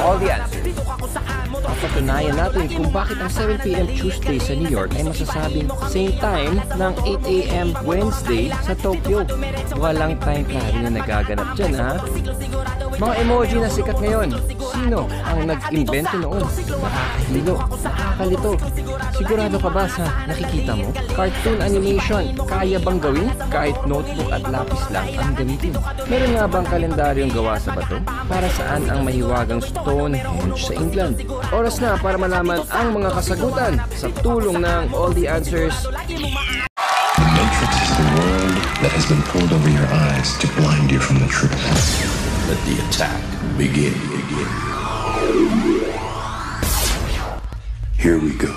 all the answers. Papatunayan natin kung bakit ang 7 PM Tuesday sa New York ay masasabing same time ng 8 AM Wednesday sa Tokyo. Walang time travel na nagaganap dyan, ha? Mga emoji na sikat ngayon, sino ang nag-invento noon? Nakakahilo, nakakalito. Sigurado ka ba sa nakikita mo? Cartoon animation, kaya bang gawin? Kahit notebook at lapis lang ang gamitin. Meron nga bang kalendaryong gawa sa bato? Para saan ang mahiwagang Stonehenge sa England? Oras na para malaman ang mga kasagutan sa tulong ng All the Answers. The Matrix is the world that has been pulled over your eyes to blind you from the truth. Let the attack begin. Here we go.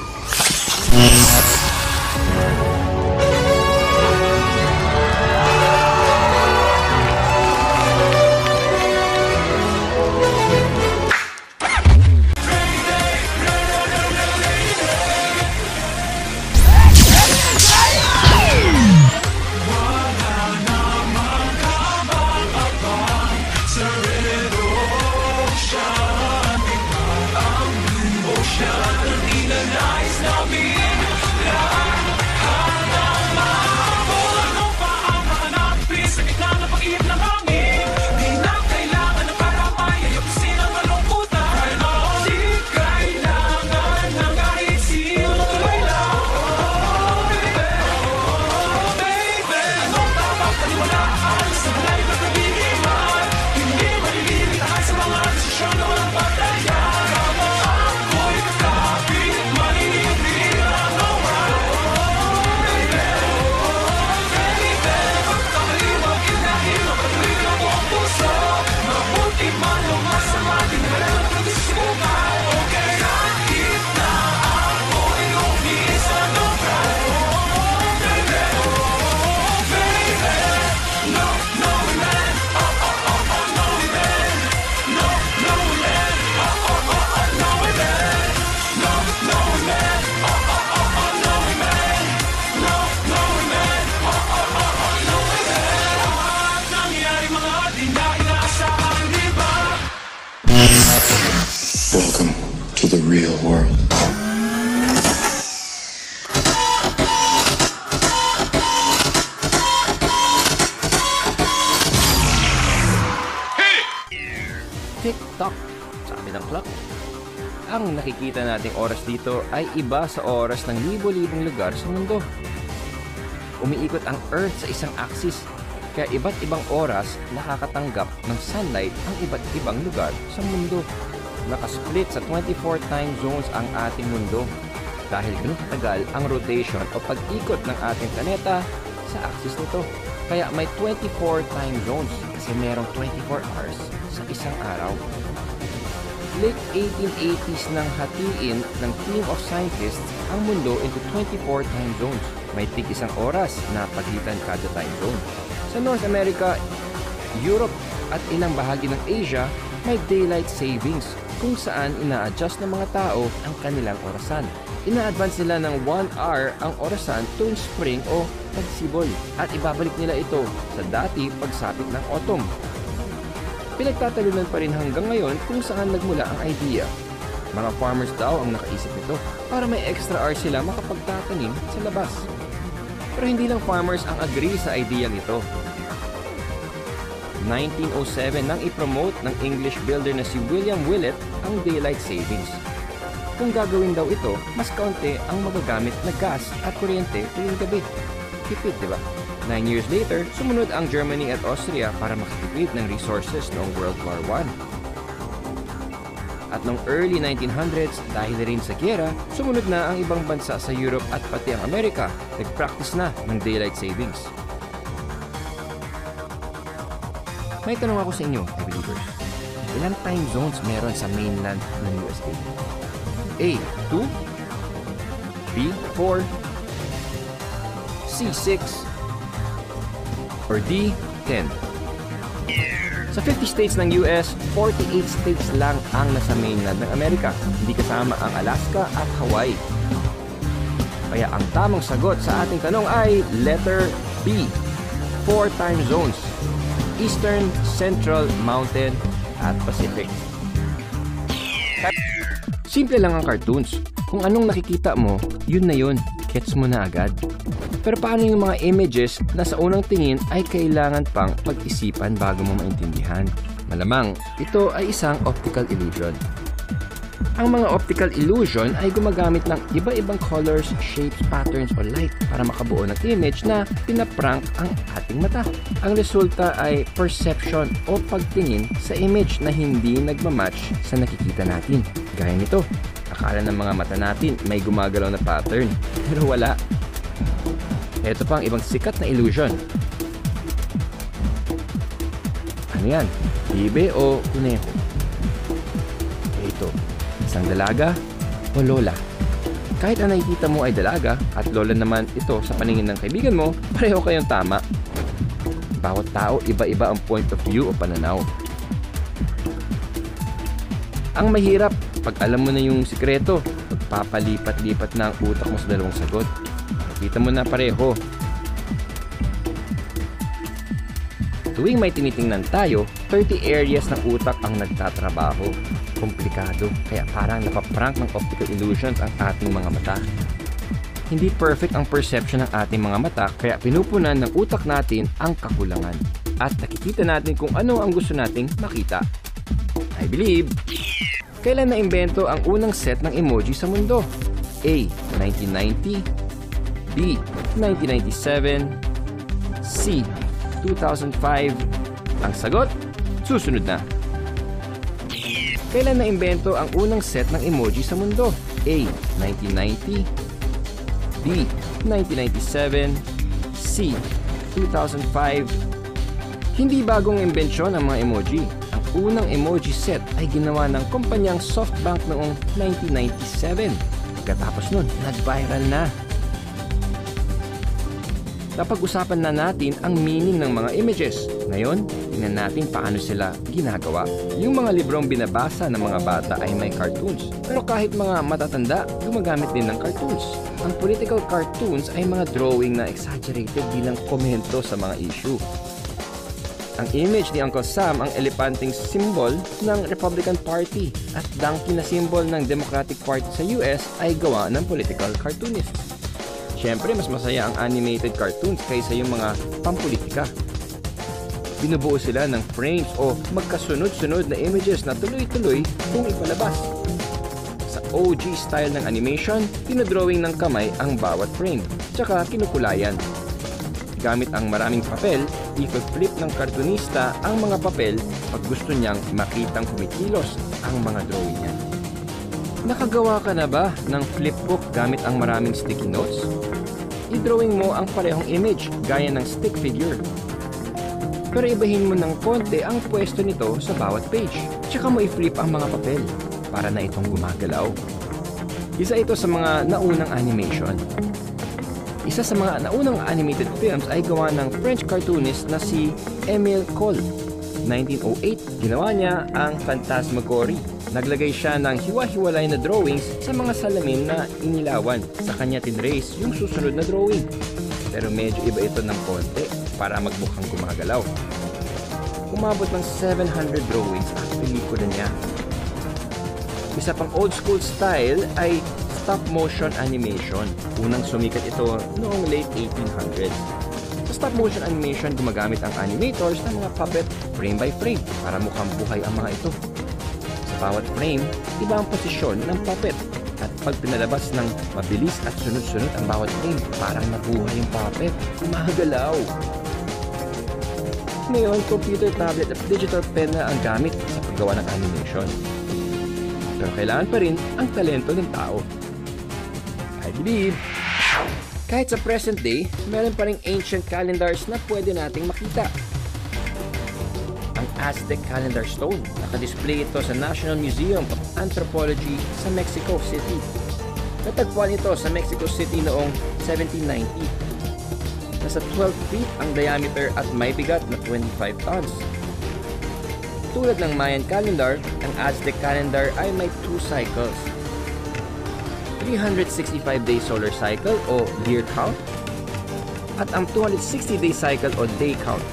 Welcome to the real world. Tick-tock, sabi ng clock. Ang nakikita nating oras dito ay iba sa oras ng libo-libong lugar sa mundo. Umiikot ang Earth sa isang axis, kaya iba't ibang oras nakakatanggap ng sunlight ang iba't ibang lugar sa mundo. Nakasplit sa 24 time zones ang ating mundo dahil ganun katagal ang rotation o pag-ikot ng ating planeta sa axis nito. Kaya may 24 time zones kasi merong 24 hours sa isang araw. Late 1880s nang hatiin ng team of scientists ang mundo into 24 time zones. May tig-isang oras na pagitan kada time zone. Sa North America, Europe at ilang bahagi ng Asia, may daylight savings kung saan ina-adjust ng mga tao ang kanilang orasan. Ina-advance nila ng 1 hour ang orasan tuwing spring o pagsibol at ibabalik nila ito sa dati pagsapit ng autumn. Pinagtatalunan pa rin hanggang ngayon kung saan nagmula ang idea. Mga farmers daw ang nakaisip nito para may extra hours sila makapagtatanim sa labas. Pero hindi lang farmers ang agree sa idea nito. 1907 nang ipromote ng English builder na si William Willett ang daylight savings. Kung gagawin daw ito, mas kaunti ang magagamit na gas at kuryente tuwing gabi. Tipid, di ba? 9 years later, sumunod ang Germany at Austria para makatipid ng resources noong World War I. At noong early 1900s, dahil rin sa giyera, sumunod na ang ibang bansa sa Europe at pati ang Amerika. Nag-practice na ng daylight savings. May tanong ako sa inyo, believers. Ilang time zones meron sa mainland ng USA? A. 2 B. 4 C. 6 or D. 10? Sa 50 states ng US, 48 states lang ang nasa mainland ng Amerika, hindi kasama ang Alaska at Hawaii. Kaya ang tamang sagot sa ating tanong ay letter B. 4 time zones: Eastern, Central, Mountain, at Pacific. Simple lang ang cartoons. Kung anong nakikita mo, yun na yun. Gets mo na agad. Pero paano yung mga images na sa unang tingin ay kailangan pang pag-isipan bago mo maintindihan? Malamang, ito ay isang optical illusion. Ang mga optical illusion ay gumagamit ng iba-ibang colors, shapes, patterns, o light para makabuo ng image na pinaprank ang ating mata. Ang resulta ay perception o pagtingin sa image na hindi nagmamatch sa nakikita natin. Gaya nito, akala ng mga mata natin may gumagalaw na pattern, pero wala. Ito pa ang ibang sikat na illusion. Ano yan? Bibe o kuneho? Ito, isang dalaga o lola. Kahit ang nakikita mo ay dalaga at lola naman ito sa paningin ng kaibigan mo, pareho kayong tama. Bawat tao, iba-iba ang point of view o pananaw. Ang mahirap, pag alam mo na yung sikreto, magpapalipat-lipat na ang utak mo sa dalawang sagot. Kita mo na pareho. Tuwing may tinitingnan tayo, 30 areas ng utak ang nagtatrabaho. Komplikado, kaya parang napaprank ng optical illusions ang ating mga mata. Hindi perfect ang perception ng ating mga mata, kaya pinupunan ng utak natin ang kakulangan. At nakikita natin kung ano ang gusto nating makita. I believe. Kailan na-imbento ang unang set ng emoji sa mundo? A. 1990, B. 1997, C. 2005. Ang sagot, susunod na. Kailan na-imbento ang unang set ng emoji sa mundo? A. 1990, B. 1997, C. 2005. Hindi bagong imbensyon ang mga emoji. Ang unang emoji set ay ginawa ng kumpanyang SoftBank noong 1997. Pagkatapos nun, nag-viral na. Napag-usapan na natin ang meaning ng mga images. Ngayon, tingnan natin paano sila ginagawa. Yung mga librong binabasa ng mga bata ay may cartoons. Pero kahit mga matatanda, gumagamit din ng cartoons. Ang political cartoons ay mga drawing na exaggerated bilang komento sa mga issue. Ang image ni Uncle Sam ang elepanting symbol ng Republican Party at donkey na symbol ng Democratic Party sa US ay gawa ng political cartoonists. Siyempre, mas masaya ang animated cartoons kaysa yung mga pampolitika. Binubuo sila ng frames o magkasunod-sunod na images na tuloy-tuloy kung ipalabas. Sa OG style ng animation, pinodrawing ng kamay ang bawat frame, tsaka kinukulayan. Gamit ang maraming papel, i-flip ng cartoonista ang mga papel pag gusto niyang makitang kumikilos ang mga drawing niya. Nakagawa ka na ba ng flipbook gamit ang maraming sticky notes? I-drawing mo ang parehong image gaya ng stick figure. Pero ibahin mo ng konti ang pwesto nito sa bawat page. Tsaka mo i-flip ang mga papel para na itong gumagalaw. Isa ito sa mga naunang animation. Isa sa mga naunang animated films ay gawa ng French cartoonist na si Émile Cohl. 1908, ginawa niya ang Phantasmagorie. Naglagay siya ng hiwa-hiwalay na drawings sa mga salamin na inilawan. Sa kanya tinrace yung susunod na drawing. Pero medyo iba ito ng konti para magmukhang gumagalaw. Umabot ng 700 drawings ang pelikula niya. Isa pang old school style ay stop motion animation. Unang sumikat ito noong late 1800s. Sa stop motion animation, gumagamit ang animators ng mga puppet frame by frame para mukhang buhay ang mga ito. Sa bawat frame, iba ang posisyon ng puppet. At pag pinalabas ng mabilis at sunod-sunod ang bawat frame, parang nabuhay yung puppet. Gumagalaw. Ngayon, computer, tablet at digital pen na ang gamit sa paggawa ng animation. Pero kailangan pa rin ang talento ng tao. I believe. Kahit sa present day, meron pa ring ancient calendars na pwede nating makita. Ang Aztec Calendar Stone. Nakadisplay ito sa National Museum of Anthropology sa Mexico City. Natagpuan ito sa Mexico City noong 1790. Nasa 12 feet ang diameter at may bigat na 25 tons. Tulad ng Mayan calendar, ang Aztec calendar ay may 2 cycles. 365-day solar cycle o year count at ang 260-day cycle o day count.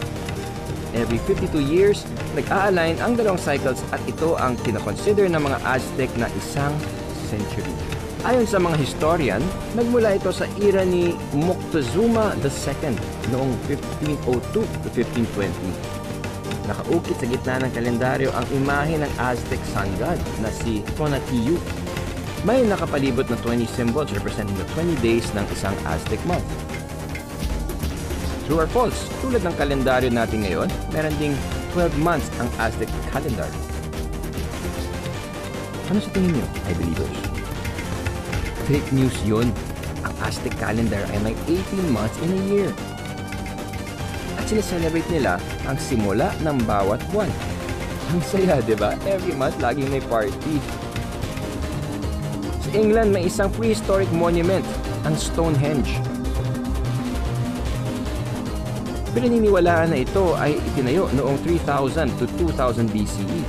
Every 52 years, nag-a-align ang dalawang cycles at ito ang kinakonsider ng mga Aztec na isang century. Ayon sa mga historian, nagmula ito sa era ni Moctezuma II noong 1502 to 1520. Nakaukit sa gitna ng kalendaryo ang imahe ng Aztec sun god na si Tonatiuh. May nakapalibot na 20 symbols representing the 20 days ng isang Aztec month. True or false? Tulad ng kalendaryo natin ngayon, meron ding 12 months ang Aztec calendar. Ano sa tingin nyo, I believers? Fake news yun. Ang Aztec calendar ay may 18 months in a year. At sineselebrate nila ang simula ng bawat buwan. Ang saya, di ba? Every month, laging may party. Sa England, may isang prehistoric monument, ang Stonehenge. Pinaniniwalaan na ito ay itinayo noong 3000 to 2000 BCE.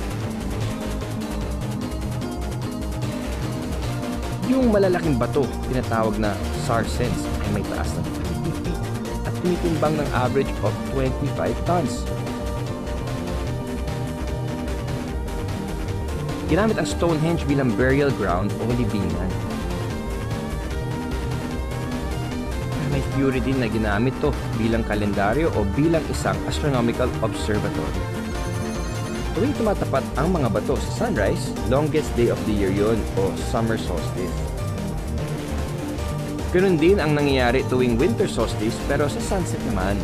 Yung malalaking bato, tinatawag na sarcens, ay may taas ng 50 feet at tumitimbang ng average of 25 tons. Ginamit ang Stonehenge bilang burial ground o libingan. May theory din na ginamit to bilang kalendaryo o bilang isang astronomical observatory. Tuwing tumatapat ang mga bato sa sunrise, longest day of the year yun o summer solstice. Ganun din ang nangyayari tuwing winter solstice pero sa sunset naman.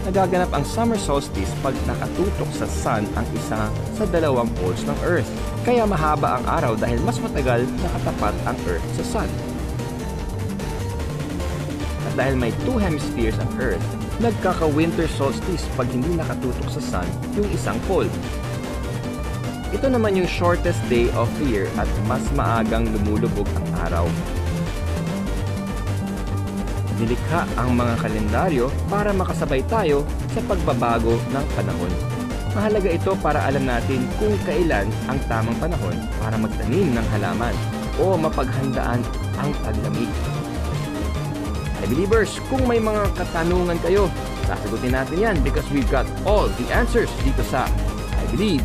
Nagaganap ang summer solstice pag nakatutok sa sun ang isa sa dalawang poles ng Earth. Kaya mahaba ang araw dahil mas matagal nakatapat ang Earth sa sun. At dahil may 2 hemispheres ang Earth, nagkaka-winter solstice pag hindi nakatutok sa sun yung isang pole. Ito naman yung shortest day of the year at mas maagang lumulubog ang araw. Nilikha ang mga kalendaryo para makasabay tayo sa pagbabago ng panahon. Mahalaga ito para alam natin kung kailan ang tamang panahon para magtanim ng halaman o mapaghandaan ang paglamig. Hey believers, kung may mga katanungan kayo, sasagutin natin yan because we've got all the answers dito sa I Believe